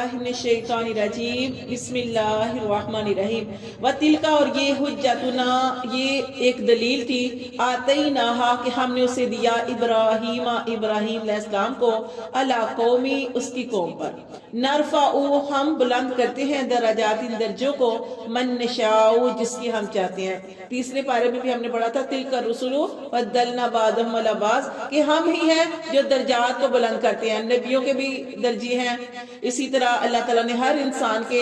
रजीम बिस्मिल्लाहिर्रहमानिर्रहीम वतिलका, और ये हुज्जतुना, ये एक दलील थी, आतईनाहा कि हमने उसे दिया, इब्राहीम अलैहिस्सलाम को, अला कौमी, उसकी कौम पर, नरफाउ, हम बुलंद करते हैं, दराजातिन, दर्जों को, मन नशाउ, जिसकी हम चाहते हैं। तीसरे पारे में भी हमने पढ़ा था, तिलका रुसुलु फद्दलना बादहुम अला बाज़, कि हम ही हैं जो दर्जात को बुलंद करते हैं, नबियों के भी दर्जे हैं। इसी तरह अल्लाह ताला ने हर इंसान के,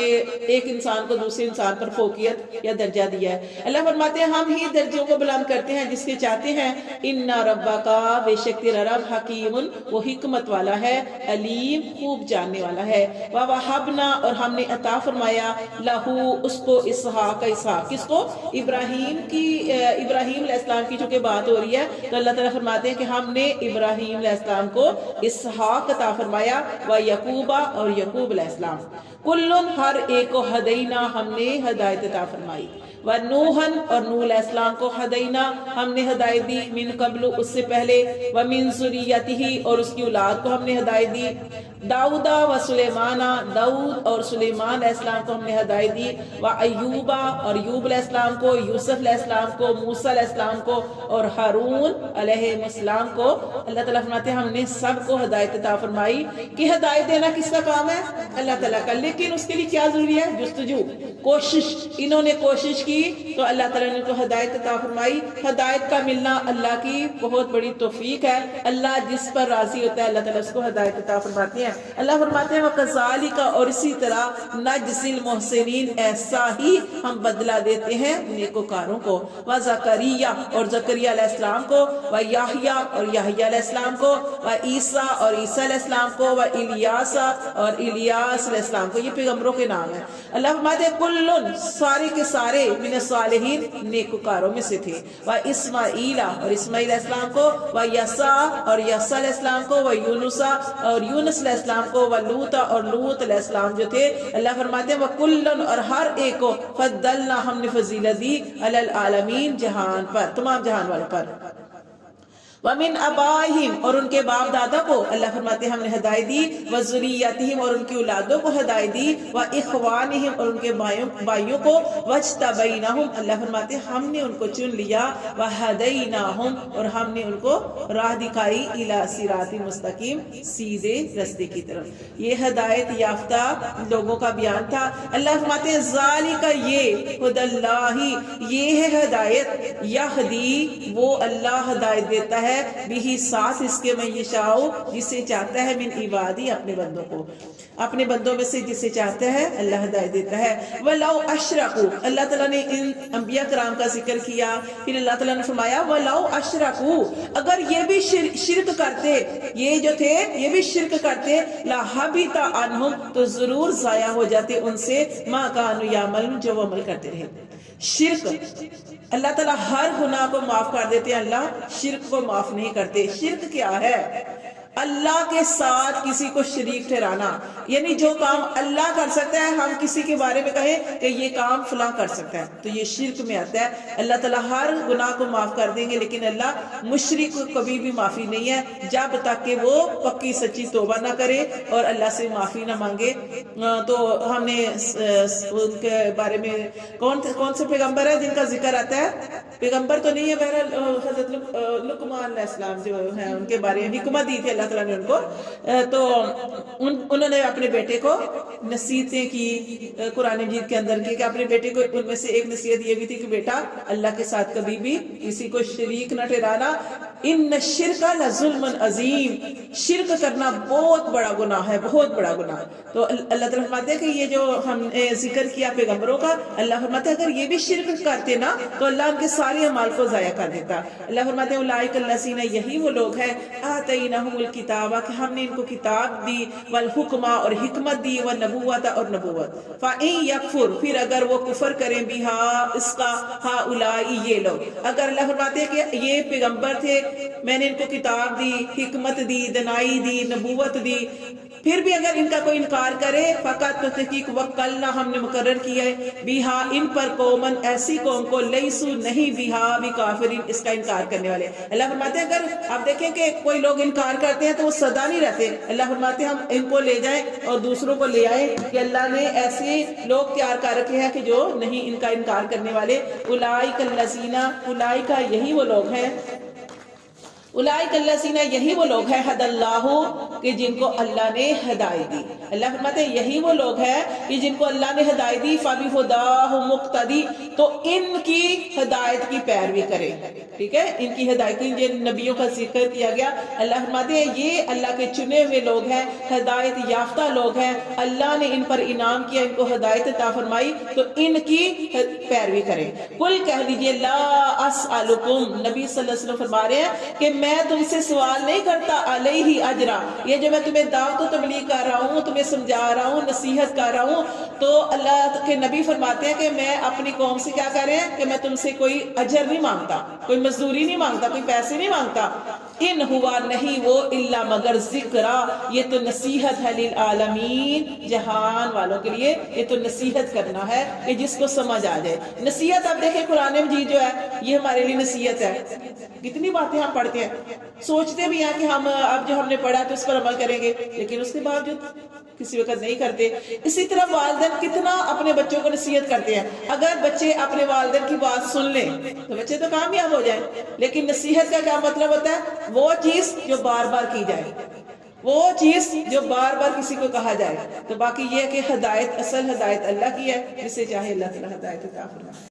एक इंसान को दूसरे इंसान पर फौकियत या दर्जा दिया है। अल्लाह फरमाते हैं हम ही दर्जों को बुलंद करते हैं जिसके चाहते हैं। इन्ना रब्बका, बेशक तेरा रब, हकीमुन, वो हिकमत वाला है, अलीम, खूब जानने वाला है। व वहबना, और हमने अता फरमाया, लहू, उसको, इसहाक, इसहाक किसको? इब्राहीम अलैहिस्सलाम की चूंकि बात हो रही है तो अल्लाह ताला फरमाते हैं कि हमने इब्राहीम अलैहिस्सलाम को इसहाक अता फरमाया, व यकूबा, और यकूब अलैहिस्सलाम, कुल्लुन, हर एक को, हदैना, हमने हदायत अता फरमाई, व नूहन, और नूह अलैहिस्सलाम को, हदैना, हमने हदायत दी, मिन कब्लु, उससे पहले, व मिन ज़ुर्रियतिही, और उसकी औलाद को हमने हदायत दी, दाऊदा व सुलेमाना, दाऊद और सुलेमान अलैहिस्सलाम को हमने हदायत दी, व अय्यूबा, और यूब अलैहिस्सलाम को, यूसुफ अलैहिस्सलाम को, मूसा अलैहिस्सलाम को, और हारून अलैहिस्सलाम को। अल्लाह ताला फरमाते हैं हमने सबको हदायत अता फरमाई। कि हदायत देना किसका काम है? अल्लाह ताला का। लेकिन उसके लिए क्या जरूरी है? जुस्तजू, कोशिश। इन्होंने कोशिश की तो अल्लाह ताला ने उनको हदायत अता फरमाई। हदायत का मिलना अल्लाह की बहुत बड़ी तौफीक है। अल्लाह जिस पर राजी होता है अल्लाह ताला उसको हदायत अता फरमाते हैं। अल्लाह फरमाते हैं वकज़ालिका, और इसी तरह नजज़िल मुहसिनीन, ऐसा ही हम बदला देते हैं नेकोकारों को। व ज़करिया, और ज़करिया अलैहिस्सलाम को, व याहया, और याहया अलैहिस्सलाम को, व ईसा, और ईसा अलैहिस्सलाम को, व इलियासा, और इलियास अलैहिस्सलाम को। ये पैगंबरों के नाम है। अल्लाह फरमाते हैं कुल्लुन, सारे के सारे, मिन सालिहीन, नेकोकारों में से थे। व इस्माईला, और इस्माईल अलैहिस्सलाम को, व यसा, और यसा अलैहिस्सलाम को, व यूनुसा, और यूनुस अलैहिस्सलाम को, व लूता, और लूत अलैहिस्सलाम जो थे। अल्लाह फरमाते हैं व कुल्लन, और हर एक को, फद्दलना, हमने फजीलत दी, अलल आलमीन, जहान पर, तमाम जहान वालों पर। वमिन अबाहिम, और उनके बाप दादा को अल्लाह फरमाते हैं हमने हदायत दी, व ज़ुर्रियतिहिम, और उनकी औलादों को हदायत दी, व इख्वानिहिम, और उनके भाइयों को, वज्तबैनहुम, अल्लाह फरमाते हैं हमने उनको चुन लिया, व हदैनाहुम, और हमने उनको राह दिखाई, इला सिरातिल मुस्तकीम, सीधे रास्ते की तरफ। ये हदायत याफ्ता लोगों का बयान था। अल्लाह फरमाते हैं ज़ालिका, ये हुदल्लाही, ये है हदायत, यहदी, वो अल्लाह हदायत देता है, बिही, साथ इसके, मैं यशाओ, जिसे चाहता है, मिन इबादी, अपने बंदों को, अपने बंदों में से जिसे चाहता है अल्लाह हदायत देता है। वलौ अशरकू, अल्लाह ताला ने इन अंबिया कराम का जिक्र किया, फिर अल्लाह ताला ने फरमाया वलौ अशरकू, अगर ये भी शिरक करते, ये जो थे ये भी शिरक करते, लहबिता अन्हुम, तो जरूर जाया हो जाते उनसे, मा कानू यामलून, जो वो अमल करते रहे। शिरक, अल्लाह ताला हर गुनाह को माफ कर देते हैं, अल्लाह शिरक को माफ नहीं करते। शिरक क्या है? अल्लाह के साथ किसी को शरीक ठहराना, यानी जो काम अल्लाह कर सकता है हम किसी के बारे में कहें कि ये काम फलां कर सकता है, तो ये शिरक में आता है। अल्लाह ताला हर गुनाह को माफ कर देंगे, लेकिन अल्लाह मुशरिक को कभी भी माफी नहीं है जब तक कि वो पक्की सच्ची तौबा ना करे और अल्लाह से माफी ना मांगे। तो हमने उनके बारे में कौन से पैगंबर है जिनका जिक्र आता है? पैगंबर तो नहीं है, बहरहाल हजरत लुकमान अलैहिस्सलाम जो है उनके बारे में हिकमत दी थी अल्लाह ताला ने उनको। तो उन्होंने अपने बेटे को नसीहतें की कुरान मजीद के अंदर की, कि अपने बेटे को उनमें से एक नसीहत ये भी थी कि बेटा अल्लाह के साथ कभी भी किसी को शरीक न ठहराना। इन्न शिरका लजुल्मुन अजीम, शिरक करना बहुत बड़ा गुनाह है, बहुत बड़ा गुनाह। तो अल्लाह ताला फरमाते हैं कि ये जो हमने जिक्र किया पैगंबरों का, अल्लाह फरमाते हैं अगर ये भी शिरक करते ना तो अल्लाह उनके सारे अमाल को जाया कर देता। अल्लाह फरमाते हैं उलाइका लसीना, यही वो लोग हैं, आतैनाहुमुल किताबा, कि हमने इनको किताब दी, वल हुक्मा, और हिकमत दी, व नबुव्वत, और नबुव्वत। फ़इन यकफुर, फिर अगर वो कुफर करें, बिहा, इसका, हाउलाई, ये लोग। अगर अल्लाह फरमाते हैं कि ये पैगंबर थे, मैंने इनको किताब दी, हिकमत दी, दनाई दी, नबुव्वत दी, پھر بھی اگر ان کا کوئی انکار کرے فقط تو تحقیق وکلنا ہم نے مقرر کیا ہے بیہا ان پر قومن ایسی قوم کو لیسو نہیں بیہا بھی کافرین اس کا انکار کرنے والے. اللہ فرماتے ہیں اگر آپ دیکھیں کہ کوئی لوگ انکار کرتے ہیں تو وہ سدا نہیں رہتے. اللہ فرماتے ہیں ہم ان کو لے جائیں اور دوسروں کو لے آئیں کہ اللہ نے ایسے لوگ تیار کر رکھے ہیں کہ جو نہیں ان کا انکار کرنے والے. اولئک الذین اولئک یہی وہ لوگ ہیں اولئک الذین یہی وہ لوگ ہیں ہدی اللہ کہ جن کو اللہ نے ہدایت دی. اللہ فرماتے ہیں یہی وہ لوگ ہیں کہ جن کو اللہ نے ہدایت دی فبہداہ مقتدی تو ان کی ہدایت کی پیروی کرے. ٹھیک ہے ان کی ہدایت کی جن نبیوں کا ذکر کیا گیا اللہ فرماتے ہیں یہ اللہ کے چنے ہوئے لوگ ہیں ہدایت یافتہ لوگ ہیں. اللہ نے ان پر انعام کیا ان کو ہدایت عطا فرمائی تو ان کی پیروی کریں. قل کہہ دیجئے لا اسألکم نبی صلی اللہ علیہ وسلم فرما رہے ہیں کہ میں تم سے سوال نہیں کرتا علیہ اجرا یہ جو میں تمہیں دعوت و تبلیغ کر رہا ہوں تمہیں سمجھا رہا ہوں نصیحت کر رہا ہوں تو اللہ کے نبی فرماتے ہیں کہ میں اپنی قوم سے کیا کر رہے ہیں کہ میں تم سے کوئی اجر نہیں مانگتا کوئی مزدوری نہیں مانگتا کوئی پیسے نہیں مانگتا. ان ہوا نہیں وہ الا مگر ذکرا یہ تو نصیحت ہے للعالمین جہان والوں کے لیے. یہ تو نصیحت کرنا ہے کہ جس کو سمجھ آ جائے. نصیحت آپ دیکھیں قرآن مجید جو ہے یہ ہمارے لیے نصیحت ہے. کتنی باتیں ہم پڑھتے ہیں سوچتے بھی ہیں کہ ہم اب جو ہم نے پڑھا تو اس پر عمل کریں گے لیکن اس کے باوجود کسی وقت نہیں کرتے. اسی طرح والدین کتنا اپنے بچوں کو نصیحت کرتے ہیں. اگر بچے اپنے والدین کی بات سن لیں تو بچے تو کامیاب ہو جائیں. لیکن نصیحت کا کیا مطلب ہوتا ہے وہ چیز جو بار بار کی جائے وہ چیز جو بار بار کسی کو کہا جائے. تو باقی یہ کہ ہدایت اصل ہدایت اللہ کی ہے جسے چاہے اللہ تعالی ہدایت عطا فرمائے.